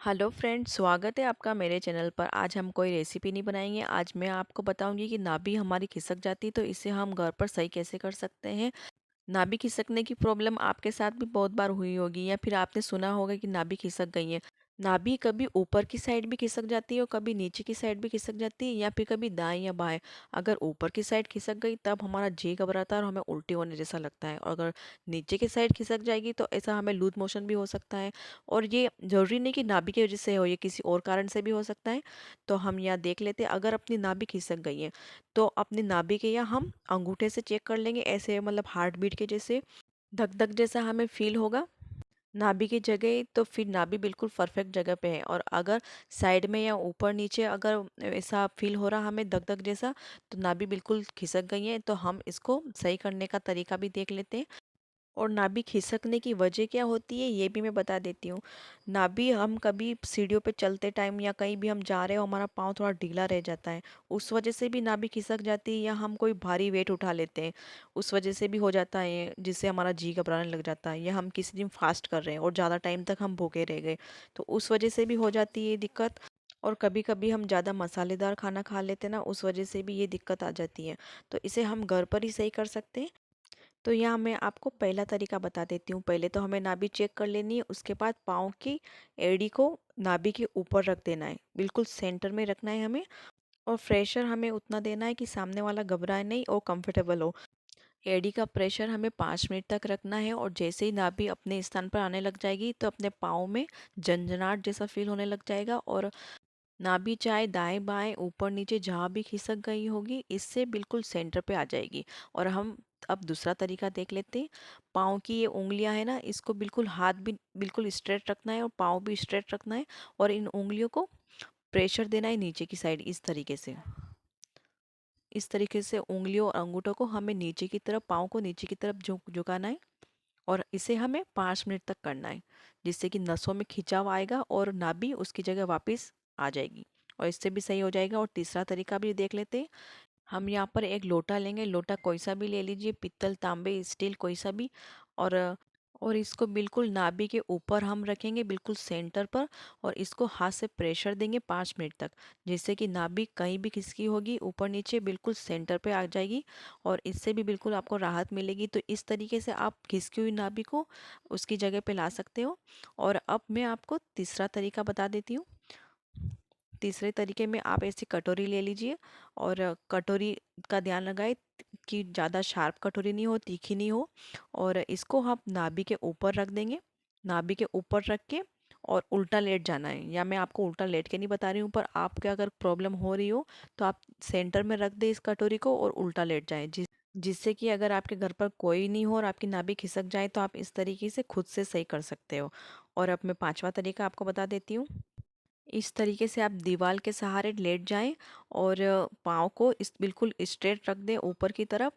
Hello friends, स्वागत है आपका मेरे चैनल पर। आज हम कोई रेसिपी नहीं बनाएंगे। आज मैं आपको बताऊंगी कि नाभि हमारी खिसक जाती है तो इसे हम घर पर सही कैसे कर सकते हैं। नाभि खिसकने की प्रॉब्लम आपके साथ भी बहुत बार हुई होगी या फिर आपने सुना होगा कि नाभि खिसक गई है। नाभि कभी ऊपर की साइड भी खिसक जाती है और कभी नीचे की साइड भी खिसक जाती है या फिर कभी दाएं या बाएं। अगर ऊपर की साइड खिसक गई तब हमारा जी घबराता है और हमें उल्टी होने जैसा लगता है, और अगर नीचे की साइड खिसक जाएगी तो ऐसा हमें लूज मोशन भी हो सकता है। और ये जरूरी नहीं कि नाभि की वजह से हो, ये किसी और कारण से भी हो सकता है। तो हम यहाँ देख लेते हैं। अगर अपनी नाभि खिसक गई है तो अपनी नाभि के यहाँ हम अंगूठे से चेक कर लेंगे, ऐसे मतलब हार्ट बीट के जैसे धक धक जैसा हमें फील होगा नाभि की जगह, तो फिर नाभि बिल्कुल परफेक्ट जगह पे है। और अगर साइड में या ऊपर नीचे अगर ऐसा फील हो रहा हमें धक धक जैसा, तो नाभि बिल्कुल खिसक गई है। तो हम इसको सही करने का तरीका भी देख लेते हैं। और नाभि खिसकने की वजह क्या होती है ये भी मैं बता देती हूँ। नाभि हम कभी सीढ़ियों पे चलते टाइम या कहीं भी हम जा रहे हो, हमारा पाँव थोड़ा ढीला रह जाता है, उस वजह से भी नाभि खिसक जाती है। या हम कोई भारी वेट उठा लेते हैं, उस वजह से भी हो जाता है, जिससे हमारा जी घबराने लग जाता है। या हम किसी दिन फास्ट कर रहे हैं और ज़्यादा टाइम तक हम भूखे रह गए, तो उस वजह से भी हो जाती है ये दिक्कत। और कभी कभी हम ज़्यादा मसालेदार खाना खा लेते हैं ना, उस वजह से भी ये दिक्कत आ जाती है। तो इसे हम घर पर ही सही कर सकते हैं। तो यहाँ मैं आपको पहला तरीका बता देती हूँ। पहले तो हमें नाभि चेक कर लेनी है, उसके बाद पाँव की एड़ी को नाभि के ऊपर रख देना है, बिल्कुल सेंटर में रखना है हमें। और प्रेशर हमें उतना देना है कि सामने वाला घबराए नहीं और कंफर्टेबल हो। एड़ी का प्रेशर हमें 5 मिनट तक रखना है। और जैसे ही नाभि अपने स्थान पर आने लग जाएगी तो अपने पाँव में झंझनाहट जैसा फील होने लग जाएगा। और नाभि चाहे दाएं बाएं ऊपर नीचे जहाँ भी खिसक गई होगी, इससे बिल्कुल सेंटर पे आ जाएगी। और हम अब दूसरा तरीका देख लेते हैं। पाँव की ये उंगलियां है ना, इसको बिल्कुल हाथ भी बिल्कुल स्ट्रेट रखना है और पाँव भी स्ट्रेट रखना है। और इन उंगलियों को प्रेशर देना है नीचे की साइड, इस तरीके से उंगलियों और अंगूठों को हमें नीचे की तरफ, पाँव को नीचे की तरफ झुकाना है। और इसे हमें 5 मिनट तक करना है, जिससे कि नसों में खिंचाव आएगा और नाभि उसकी जगह वापस आ जाएगी। और इससे भी सही हो जाएगा। और तीसरा तरीका भी देख लेते हैं। हम यहाँ पर एक लोटा लेंगे, लोटा कोई सा भी ले लीजिए, पित्तल तांबे स्टील कोई सा भी। और और इसको बिल्कुल नाभि के ऊपर हम रखेंगे, बिल्कुल सेंटर पर। और इसको हाथ से प्रेशर देंगे 5 मिनट तक, जिससे कि नाभि कहीं भी खिसकी होगी ऊपर नीचे बिल्कुल सेंटर पे आ जाएगी। और इससे भी बिल्कुल आपको राहत मिलेगी। तो इस तरीके से आप खिसकी हुई नाभि को उसकी जगह पे ला सकते हो। और अब मैं आपको तीसरा तरीका बता देती हूँ। तीसरे तरीके में आप ऐसी कटोरी ले लीजिए। और कटोरी का ध्यान लगाए कि ज़्यादा शार्प कटोरी नहीं हो, तीखी नहीं हो। और इसको हम नाभि के ऊपर रख देंगे, नाभि के ऊपर रख के और उल्टा लेट जाना है। या मैं आपको उल्टा लेट के नहीं बता रही हूँ, पर आपके अगर प्रॉब्लम हो रही हो तो आप सेंटर में रख दें इस कटोरी को और उल्टा लेट जाएं, जिससे कि अगर आपके घर पर कोई नहीं हो और आपकी नाभि खिसक जाए तो आप इस तरीके से खुद से सही कर सकते हो। और अब मैं पांचवा तरीका आपको बता देती हूँ। इस तरीके से आप दीवार के सहारे लेट जाएं और पाँव को इस बिल्कुल स्ट्रेट रख दें ऊपर की तरफ।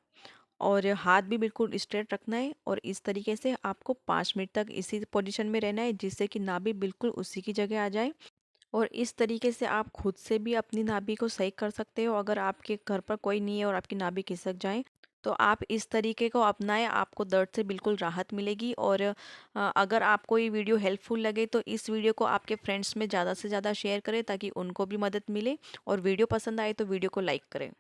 और हाथ भी बिल्कुल स्ट्रेट रखना है। और इस तरीके से आपको 5 मिनट तक इसी पोजीशन में रहना है, जिससे कि नाभि बिल्कुल उसी की जगह आ जाए। और इस तरीके से आप खुद से भी अपनी नाभि को सही कर सकते हो। अगर आपके घर पर कोई नहीं है और आपकी नाभि खिसक जाए तो आप इस तरीके को अपनाएं, आपको दर्द से बिल्कुल राहत मिलेगी। और अगर आपको ये वीडियो हेल्पफुल लगे तो इस वीडियो को आपके फ्रेंड्स में ज़्यादा से ज़्यादा शेयर करें ताकि उनको भी मदद मिले। और वीडियो पसंद आए तो वीडियो को लाइक करें।